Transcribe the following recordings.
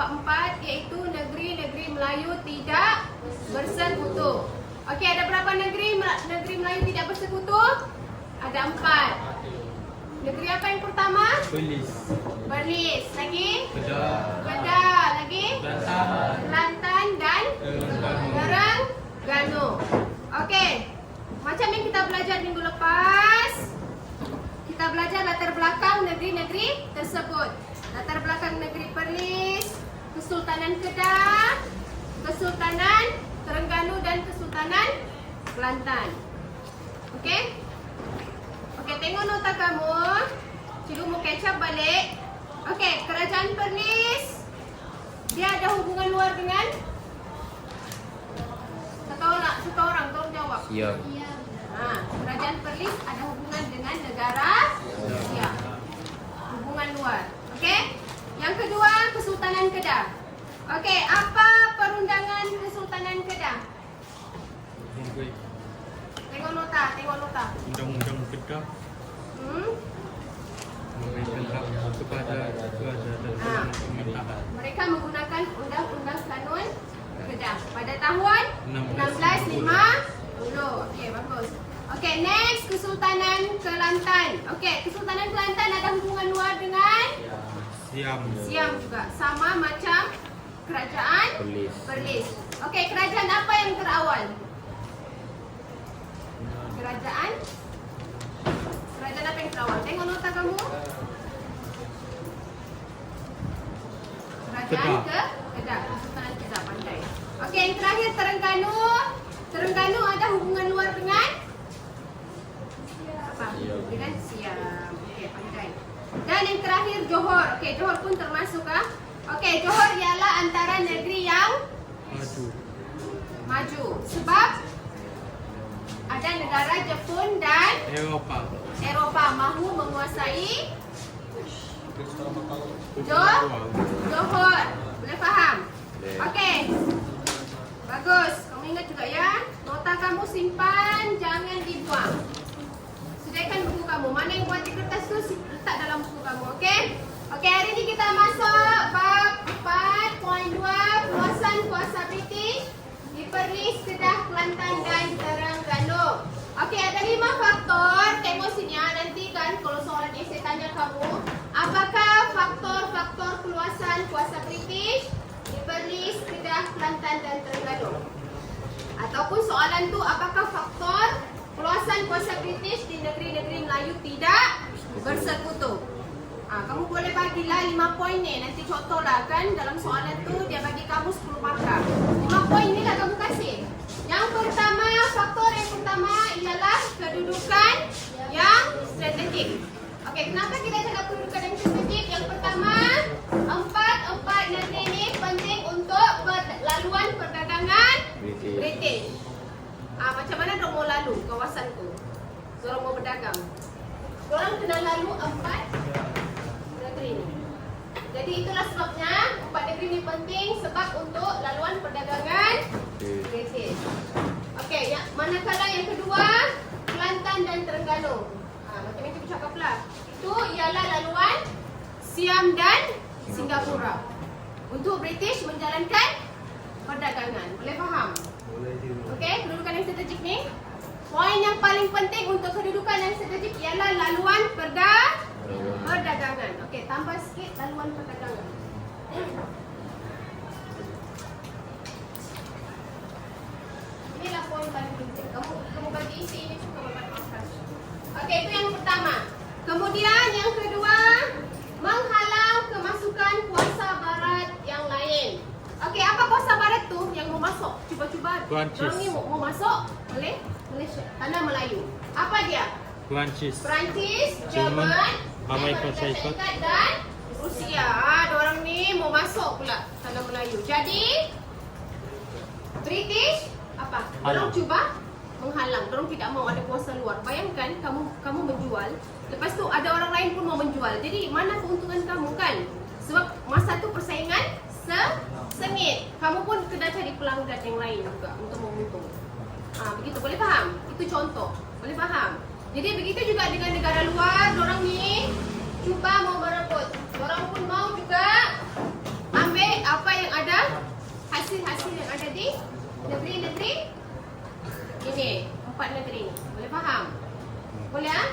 keempat, iaitu negeri-negeri Melayu tidak bersekutu. Okey, ada berapa negeri Melayu tidak bersekutu? Ada 4. Negeri apa yang pertama? Perlis. Lagi? Kedah. Lagi? Kelantan dan Terengganu. Okey. Macam yang kita belajar minggu lepas, kita belajar latar belakang negeri-negeri tersebut. Latar belakang negeri Perlis, Kesultanan Kedah, Kesultanan Terengganu dan Kesultanan Kelantan. Okey? Okey, tengok nota kamu. Cikgu mau catch up balik. Okey, Kerajaan Perlis, dia ada hubungan luar dengan satu orang tolong jawab. Ya. Kerajaan Perlis ada hubungan dengan negara Siam. Hubungan luar. Okey? Yang kedua, Kesultanan Kedah. Okey, apa perundangan Kesultanan Kedah? Tengok nota. Undang-undang Kedah memberikan hak kepada raja dan pemerintahan. Mereka menggunakan undang-undang kanun Kedah pada tahun 1650. Okey, bagus. Okey, next Kesultanan Kelantan. Okey, Kesultanan Kelantan ada hubungan luar dengan Siam juga. Sama macam Kerajaan Perlis. Okey, kerajaan apa yang terawal? Kerajaan apa yang terawal? Tengok nota kamu. Kerajaan Kedah. Kesultanan Kedah, pandai. Okey, yang terakhir Terengganu. Terengganu ada hubungan luar dengan apa? Dengan Siam. Okey, pandai. Dan yang terakhir Johor. Okey, Johor pun termasuk ah. Okey, Johor ialah antara negeri yang maju. Sebab ada negara Jepun dan Eropah mahu menguasai Johor. Boleh faham? Okey. Bagus. Kamu ingat juga ya. Nota kamu simpan, jangan dibuang. Sediakan buku kamu. Mana yang buat di kertas tu letak dalam buku kamu. Okey? Okey, hari ini kita masuk bab 4.2 Perluasan kuasa British di Perlis, Kedah, Kelantan dan Terengganu. Okey, ada 5 faktor. Tengok sini ya. Nanti kan kalau soalan esei tanya kamu, apakah faktor-faktor perluasan kuasa British di Perlis, Kedah, Kelantan dan Terengganu? Ataupun soalan tu, apakah faktor perluasan kuasa British di negeri-negeri Melayu tidak bersekutu? Kamu boleh bagilah 5 poin ni. Nanti contohlah kan dalam soalan tu dia bagi kamu 10 markah. 5 poin ni lah kamu kasih. Yang pertama, faktor yang pertama ialah kedudukan yang strategik. Okey, kenapa kita cakap kedudukan yang strategik? Yang pertama, empat negeri ni penting untuk laluan perdagangan British. Macam mana dorang mau lalu kawasan tu? Dorang mau berdagang. Dorang kena lalu 4 negeri ni. Jadi itulah sebabnya 4 negeri ni penting sebab untuk laluan perdagangan British. Okey, manakala yang kedua, Kelantan dan Terengganu. Macam yang kita cakap lah. Itu ialah laluan Siam dan Singapura. Untuk British menjalankan perdagangan. Boleh faham? Okey, kedudukan yang strategik ni. Poin yang paling penting untuk kedudukan yang strategik ialah laluan perdagangan. Okey, tambah sikit laluan perdagangan. Inilah poin paling penting. Kamu bagi isi ini cukup bermakna. Okey, itu yang pertama. Kemudian yang kedua, menghalang kemasukan kuasa barat yang lain. Okey, apa kuasa barat tu yang mau masuk? Cuba-cuba. Orang ni mau masuk, boleh? Malaysia, tanah Melayu. Apa dia? Perancis, Jerman, Amerika Syarikat dan Rusia. Diorang ni mau masuk pula tanah Melayu. Jadi British apa? Diorang cuba menghalang. Diorang tidak mau ada kuasa luar. Bayangkan kamu menjual, lepas tu ada orang lain pun mau menjual. Jadi mana keuntungan kamu kan? Sebab masa tu persaingan sengit. Kamu pun kena cari pelanggan yang lain juga untuk menguntung. Begitu, boleh faham? Itu contoh. Boleh faham? Jadi begitu juga dengan negara luar, dorang ni cuba mau merebut. Dorang pun mau juga ambil apa yang ada, hasil-hasil yang ada di negeri-negeri ini, 4 negeri. Boleh faham? Boleh ah?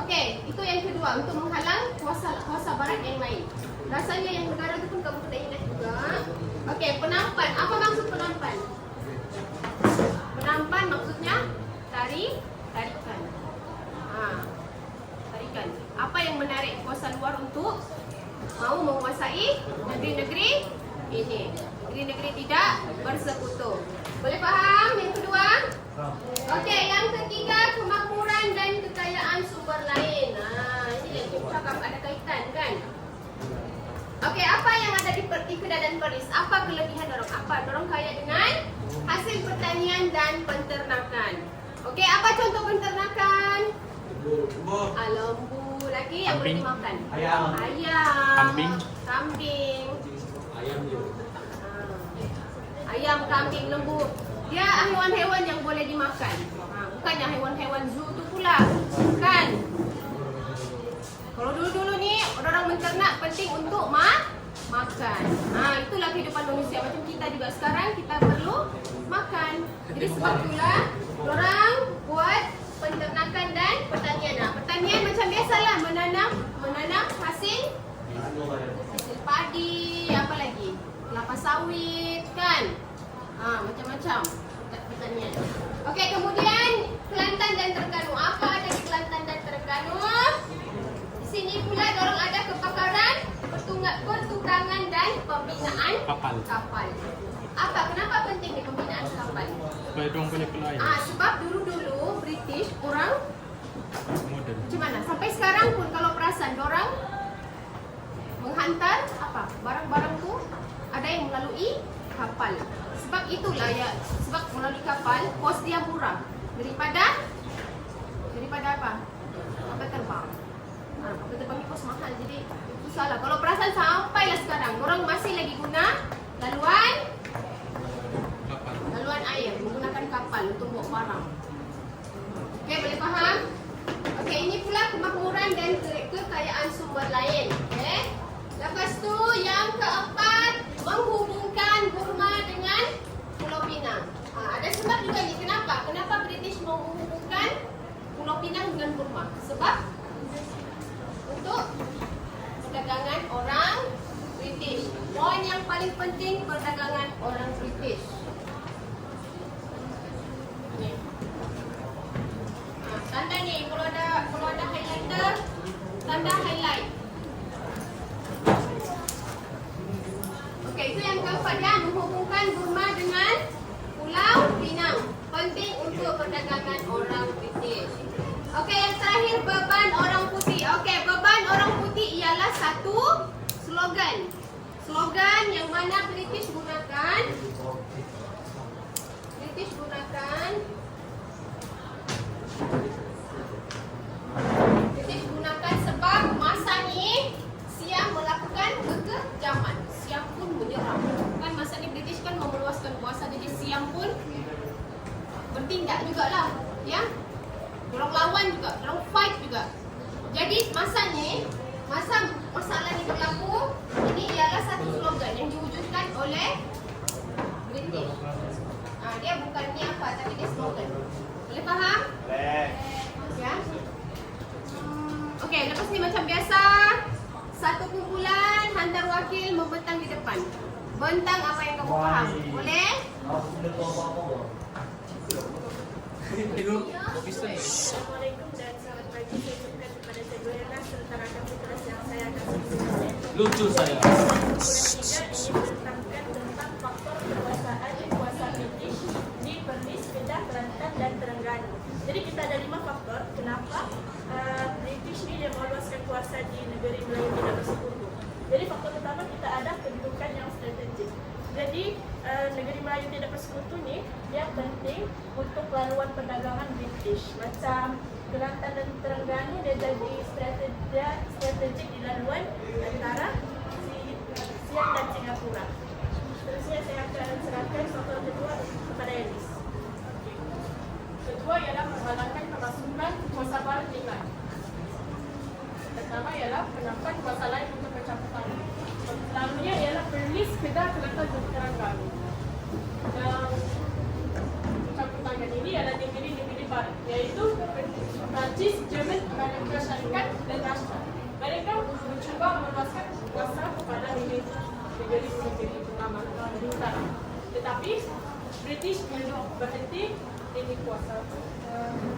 Okey, itu yang kedua, untuk menghalang kuasa barat yang lain. Rasanya yang negara itu pun kamu kena ingat juga. Okey, penampan. Apa maksud penampan? Penampan maksudnya tarikan. Tarikan. Apa yang menarik kuasa luar untuk mau menguasai negeri-negeri ini. Negeri-negeri tidak bersekutu. Boleh faham yang kedua? Okey, yang ketiga, kemakmuran dan kekayaan sumber lain. Ini yang kita cakap ada kaitan kan? Okey, apa yang ada di Kedah dan Perlis? Apa kelebihan dorang? Dorang kaya dengan hasil pertanian dan penternakan. Okey, apa contoh penternakan? Lembu lagi yang boleh dimakan. Ayam. Kambing. Ayam, kambing, lembu. Dia haiwan-haiwan yang boleh dimakan. Bukannya haiwan-haiwan zoo tu pula. Kan? Kalau dulu-dulu ni orang menternak penting untuk makan. Itulah kehidupan manusia. Macam kita juga sekarang kita perlu makan. Jadi sebab itulah orang buat penternakan dan pertanian. Pertanian macam biasalah menanam hasil padi, apa lagi? Kelapa sawit kan? Macam-macam pertanian. Okey, kemudian Kelantan dan Terengganu. Apa ada di Kelantan dan Terengganu? Di sini pula orang ada kebakaran, pertukangan dan pembinaan kapal. Kenapa penting di pembinaan kapal? Supaya diorang boleh keluar. Sebab dulu-dulu British orang Modern. macam mana? Sampai sekarang pun kalau perasan orang menghantar barang-barang tu ada yang melalui kapal. Sebab itulah ya, sebab melalui kapal kos dia murah daripada apa? Kapal terbang. Kapal terbang ni kos mahal, jadi susahlah. Kalau perasan sampailah sekarang orang masih lagi guna laluan air, menggunakan kapal untuk bawa barang. Okey, boleh faham? Okey, ini pula kemakmuran dan kekayaan sumber lain. Okey. Lepas tu yang keempat, menghubungkan Burma dengan Pulau Pinang. Ada sebab juga ni. Kenapa British mau menghubungkan Pulau Pinang dengan Burma? Sebab untuk perdagangan orang British. Poin yang paling penting, perdagangan orang British. Ni. Tanda ni, kalau ada highlighter, tanda highlight. Okey, itu yang keempat ya, menghubungkan Burma dengan Pulau Pinang. Penting untuk perdagangan orang British. Okey, yang terakhir, beban orang putih. Okey, beban orang putih ialah satu slogan. Slogan yang mana British gunakan. British gunakan sebab masa ni Siam melakukan kekejaman. Siam pun menyerang. Kan masa ni British kan memeluaskan kuasa, jadi Siam pun bertindak jugalah, ya. Dorang lawan juga, dorang fight juga. Jadi masa masalah ni berlaku, ini ialah satu slogan yang diwujudkan oleh British. Dia bukannya apa, tapi dia slogan. Boleh faham? Boleh. Ya. Okey, lepas ni macam biasa, satu kumpulan hantar wakil membentang di depan. Bentang apa yang kamu faham. Boleh? Assalamualaikum dan selamat pagi. Saya ucapkan kepada Cikgu Joanna serta rakan kelas yang saya akan sebutkan. Lucu saya. Ini menentangkan tentang faktor kekuasaan kuasa British di Perlis, Kedah, Kelantan dan Terengganu. Jadi kita ada 5 faktor kenapa British ni dia meluaskan kuasa di negeri Melayu tidak bersekutu. Jadi faktor pertama kita ada kedudukan yang strategik. Jadi negeri Melayu tidak bersekutu ni dia penting untuk laluan perdagangan British. Macam Kelantan dan Terengganu dia jadi strategik di laluan antara Siam dan Singapura. Seterusnya saya akan serahkan faktor kedua kepada Elis. Kedua ialah menghalangkan kemasukan kuasa barat yang lain. Pertama ialah pendapat kuasa lain untuk pencabutan. Selanjutnya ialah perlis kedah kelihatan keterangan. Dan pencabutan ini adalah negeri-negeri barat, yaitu Prancis, Jerman, Amerika Syarikat, dan Rusia. Mereka mencuba meluaskan kuasa kepada negeri-negeri pertama di utara. Tetapi British berhenti ini kuasa.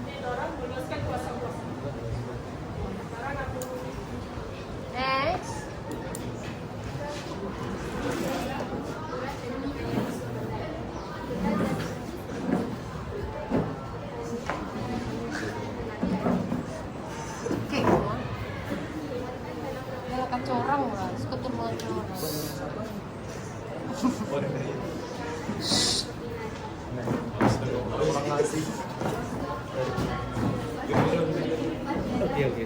Jadi orang meluaskan kuasa-kuasa. Sekarang aku Next. Oke. Dia akan corang lah, suka turun corang. Oke.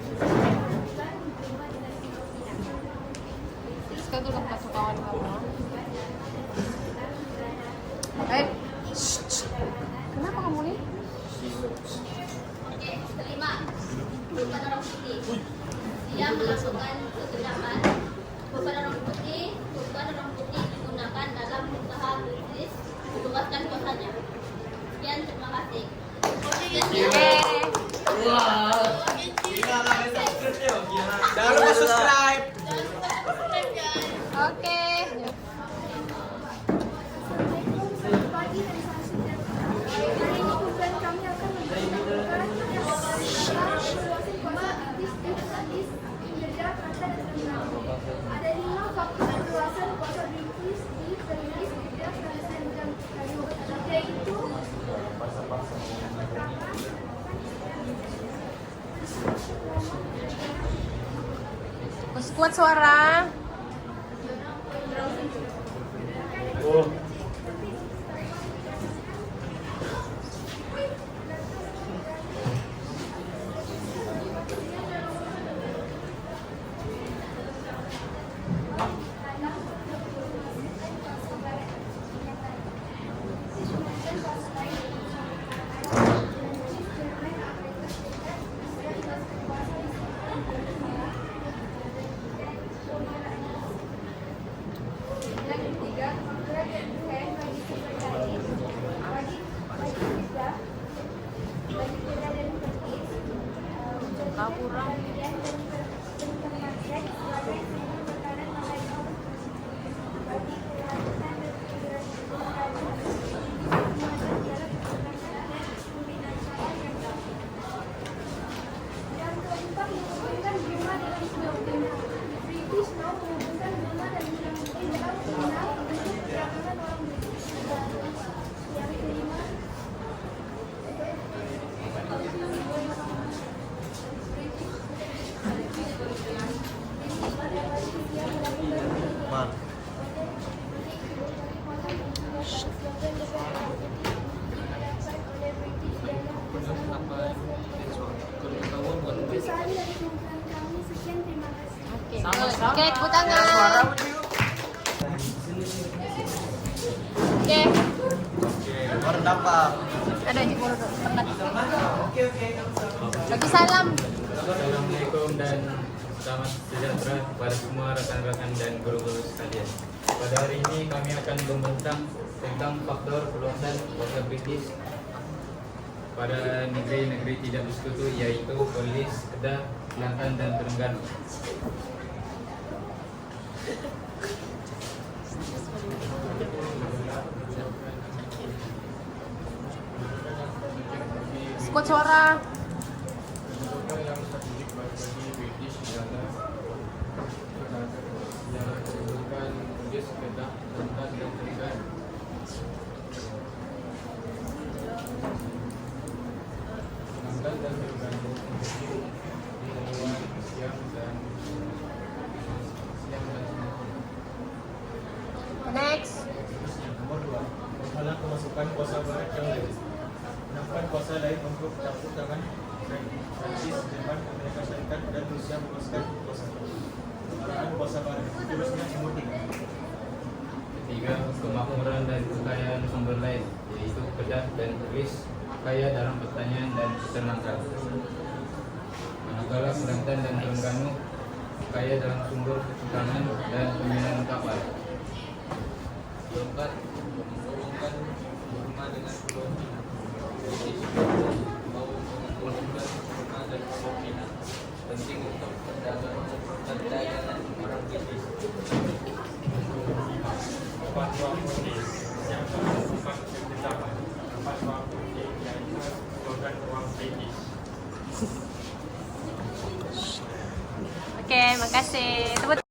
Suka tuh lah masuk kawan kamu. Kenapa kamu nih? Oke, kelima, beban orang putih. Dia melakukan kegelapan. Beban orang putih digunakan dalam usaha British membebaskan kuasanya. Sekian, terima kasih. Jangan lupa subscribe. Oke. Hari ini program kami akan membicarakan ada 5 faktor perluasan kuasa British di Inggris, Iraq, dan Kayu, yaitu Kuat suara. Kurang. Oke, tepuk tangan. Oke. Berdampak. Ada di mulut dekat. Bagi salam. Assalamualaikum dan selamat sejahtera kepada semua rekan-rekan dan guru-guru sekalian. Pada hari ini kami akan membentang tentang faktor perluasan kuasa British pada negeri-negeri tidak bersekutu, yaitu Perlis, Kedah, Kelantan, dan Terengganu. Kuat suara. Next. Nomor 2, menghalang kemasukan kuasa barat yang lain. Menampakkan kuasa lain untuk campur tangan Prancis, Jerman, Amerika Syarikat, dan Rusia meluaskan kuasa. Penggunaan kuasa barat seterusnya nomor 3. Ketiga, kemakmuran dan kekayaan sumber lain, yaitu Kedah dan Perlis kaya dalam pertanian dan peternakan. jugalah Kelantan dan Terengganu kaya dalam sumber kecurangan dan pembinaan kapal. Keempat, menghubungkan Burma dengan Pulau China. British mau menghubungkan Burma dan Pulau China penting untuk perdagangan orang British. Fatwa Putih yang ke-4 pertama, Fatwa Putih yaitu slogan ruang British. Oke, makasih. Tepuk